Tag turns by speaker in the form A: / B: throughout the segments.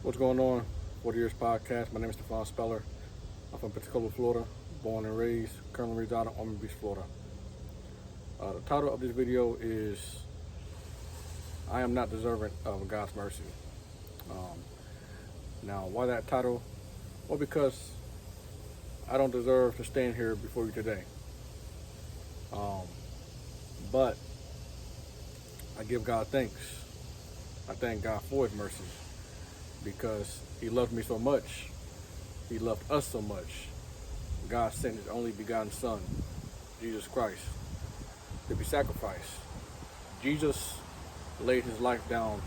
A: What's going on? 40 Years Podcast. My name is Stefan Speller. I'm from Pensacola, Florida, born and raised, currently reside in Ormond Beach, Florida. The title of this video is I Am Not Deserving of God's Mercy. Um, Now, why that title? Well, because I don't deserve to stand here before you today. Um, but I give God thanks. I thank God for His mercy because He loved me so much. He loved us so much. God sent His only begotten Son, Jesus Christ, to be sacrificed. Jesus laid His life down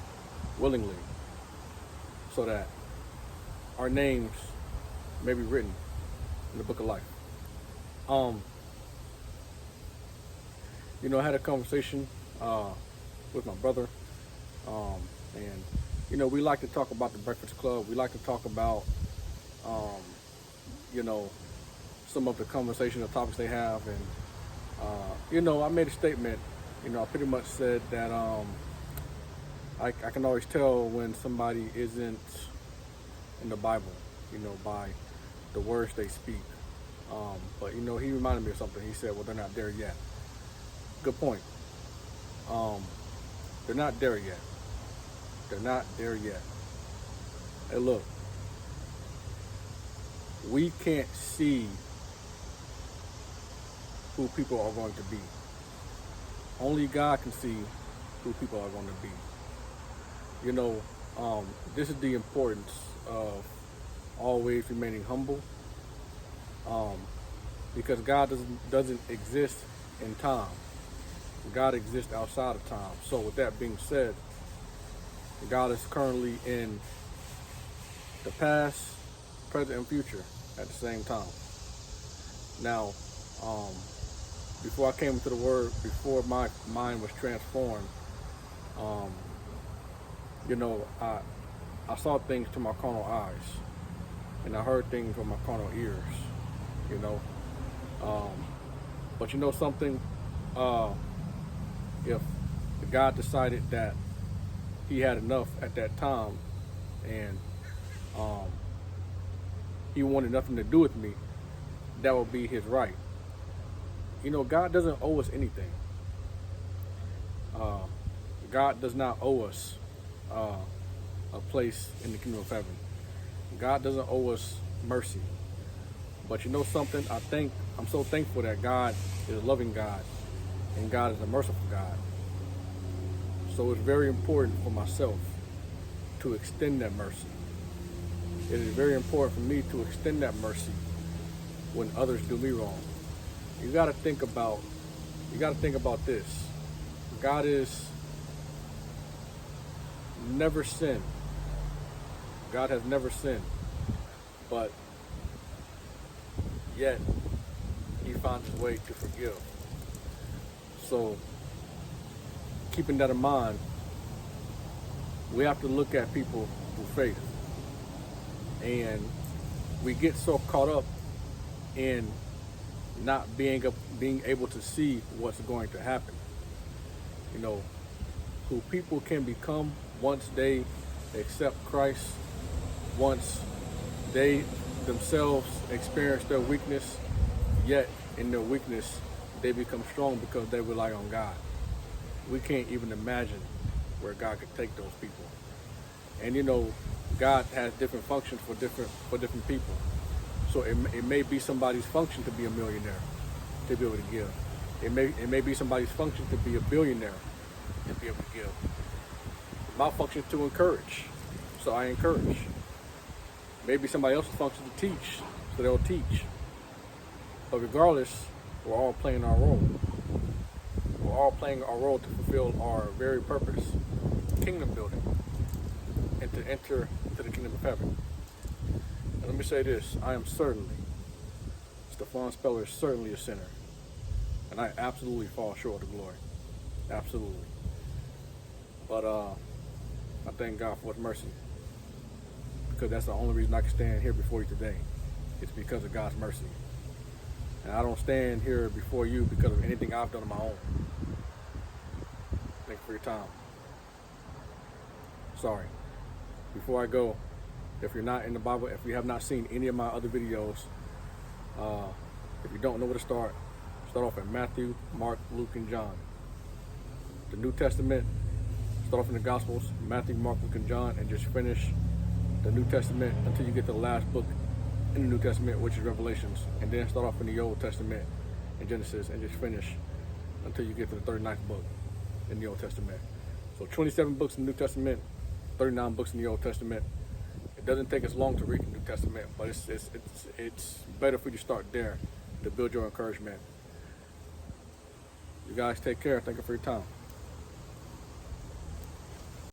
A: willingly so that our names may be written in the book of life. I had a conversation with my brother, and we like to talk about the Breakfast Club. We like to talk about, um, you know, some of the conversational topics they have, and I made a statement. I pretty much said that I can always tell when somebody isn't in the Bible, by the words they speak. But he reminded me of something. He said, "Well, they're not there yet." Good point. They're not there yet. They're not there yet. Hey, look, we can't see who people are going to be. Only God can see who people are going to be. This is the importance of always remaining humble, because God doesn't exist in time. God exists outside of time. So with that being said, God is currently in the past, present, and future at the same time. Now, before I came into the Word, before my mind was transformed, I saw things to my carnal eyes, and I heard things with my carnal ears. You know, but something. If God decided that He had enough at that time, and He wanted nothing to do with me, that would be His right. God doesn't owe us anything. God does not owe us a place in the kingdom of heaven. God doesn't owe us mercy. But something, I'm so thankful that God is a loving God and God is a merciful God. So it's very important for myself to extend that mercy. It is very important for me to extend that mercy when others do me wrong. You got to think about this. God is never sinned. God has never sinned. But yet He found His way to forgive. So keeping that in mind, we have to look at people through faith. And we get so caught up in not being able to see what's going to happen. Who people can become once they accept Christ, once they themselves experience their weakness, yet in their weakness they become strong because they rely on God. We can't even imagine where God could take those people. And God has different functions for different people. So it may be somebody's function to be a millionaire, to be able to give. It may be somebody's function to be a billionaire, to be able to give. My function is to encourage, so I encourage. Maybe somebody else's function to teach, so they'll teach. But regardless, we're all playing our role. We're all playing our role to fulfill our very purpose, kingdom building, and to enter into the kingdom of heaven. And let me say this, Stefan Speller is certainly a sinner. And I absolutely fall short of glory. Absolutely. But I thank God for His mercy. Because that's the only reason I can stand here before you today. It's because of God's mercy. And I don't stand here before you because of anything I've done on my own. Thank you for your time. Sorry. Before I go, If you're not in the Bible, if you have not seen any of my other videos, if you don't know where to start off at Matthew, Mark, Luke, and John. The New Testament, start off in the Gospels, Matthew, Mark, Luke, and John, and just finish the New Testament until you get to the last book in the New Testament, which is Revelations. And then start off in the Old Testament in Genesis and just finish until you get to the 39th book in the Old Testament. So 27 books in the New Testament, 39 books in the Old Testament. It doesn't take as long to read the New Testament, but it's better for you to start there to build your encouragement. You guys take care. Thank you for your time.